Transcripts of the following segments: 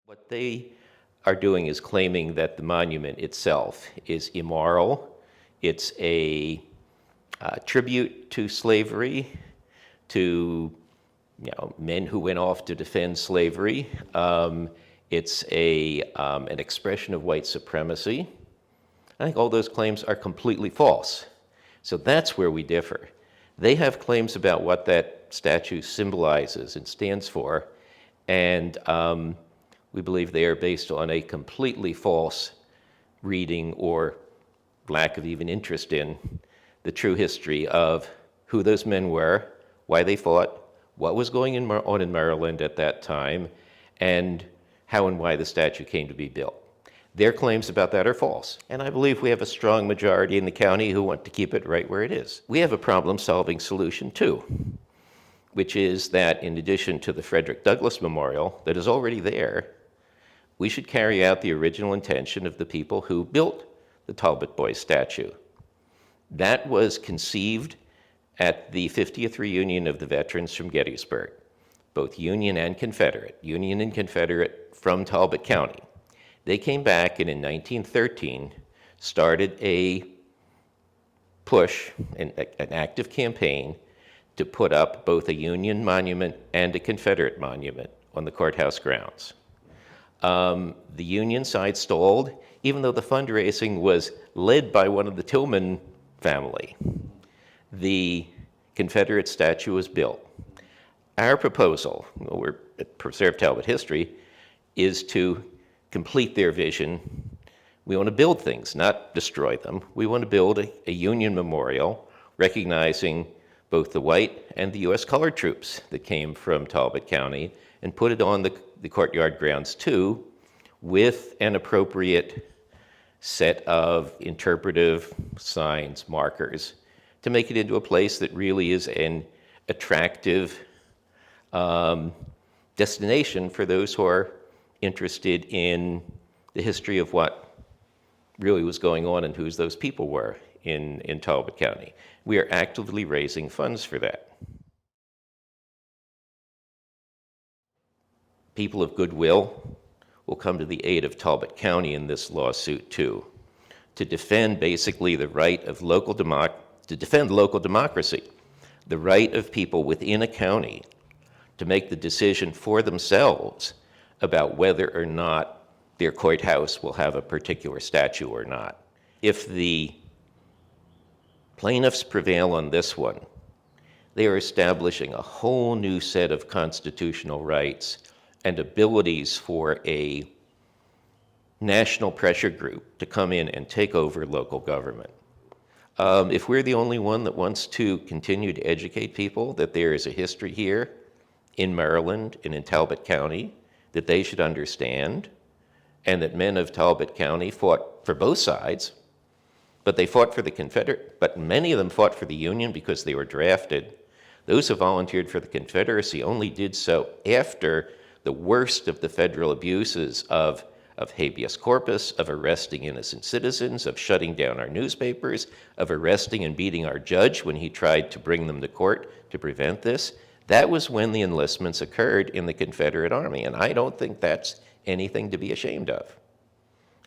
What they are doing is claiming that the monument itself is immoral. It's a tribute to slavery, to men who went off to defend slavery. It's an expression of white supremacy. I think all those claims are completely false. So that's where we differ. They have claims about what that statue symbolizes and stands for, and we believe they are based on a completely false reading or lack of even interest in the true history of who those men were, why they fought, what was going on in Maryland at that time, and how and why the statue came to be built. Their claims about that are false, and I believe we have a strong majority in the county who want to keep it right where it is. We have a problem-solving solution too, which is that in addition to the Frederick Douglass Memorial that is already there, we should carry out the original intention of the people who built the Talbot Boys statue. That was conceived at the 50th reunion of the veterans from Gettysburg, both Union and Confederate, Union and Confederate from Talbot County. They came back and in 1913 started a push, an active campaign to put up both a Union monument and a Confederate monument on the courthouse grounds. The Union side stalled, even though the fundraising was led by one of the Tillman family. The Confederate statue was built. Our proposal, we're at Preserve Talbot History, is to complete their vision. We want to build things, not destroy them. We want to build a Union memorial recognizing both the white and the U.S. colored troops that came from Talbot County and put it on the courtyard grounds too, with an appropriate set of interpretive signs, markers, to make it into a place that really is an attractive destination for those who are interested in the history of what really was going on and who those people were in Talbot County. We are actively raising funds for that. People of goodwill will come to the aid of Talbot County in this lawsuit too, to defend basically the right of to defend local democracy, the right of people within a county to make the decision for themselves about whether or not their courthouse will have a particular statue or not. If the plaintiffs prevail on this one, they are establishing a whole new set of constitutional rights and abilities for a national pressure group to come in and take over local government. If we're the only one that wants to continue to educate people that there is a history here in Maryland and in Talbot County that they should understand, and that men of Talbot County fought for both sides, but they fought for the Confederate, but many of them fought for the Union because they were drafted. Those who volunteered for the Confederacy only did so after the worst of the federal abuses of habeas corpus, of arresting innocent citizens, of shutting down our newspapers, of arresting and beating our judge when he tried to bring them to court to prevent this. That was when the enlistments occurred in the Confederate Army, and I don't think that's anything to be ashamed of.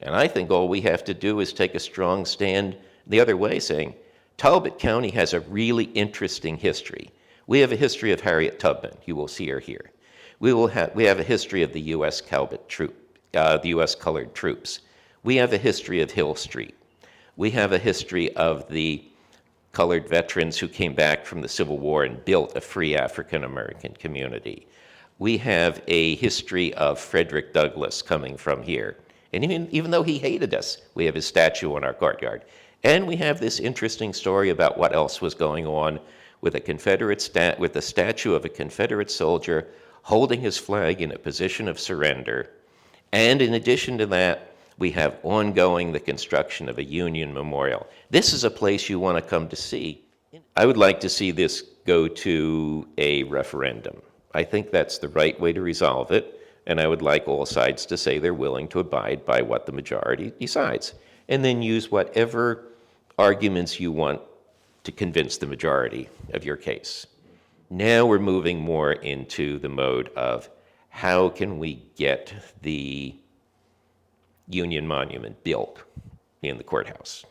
And I think all we have to do is take a strong stand the other way, saying, Talbot County has a really interesting history. We have a history of Harriet Tubman, you will see her here. We have a history of the U.S. The U.S. colored troops. We have a history of Hill Street. We have a history of the colored veterans who came back from the Civil War and built a free African American community. We have a history of Frederick Douglass coming from here. And even though he hated us, we have his statue in our courtyard. And we have this interesting story about what else was going on with with the statue of a Confederate soldier holding his flag in a position of surrender. And in addition to that, we have ongoing the construction of a Union memorial. This is a place you want to come to see. I would like to see this go to a referendum. I think that's the right way to resolve it, and I would like all sides to say they're willing to abide by what the majority decides, and then use whatever arguments you want to convince the majority of your case. Now we're moving more into the mode of how can we get the Union Monument built in the courthouse?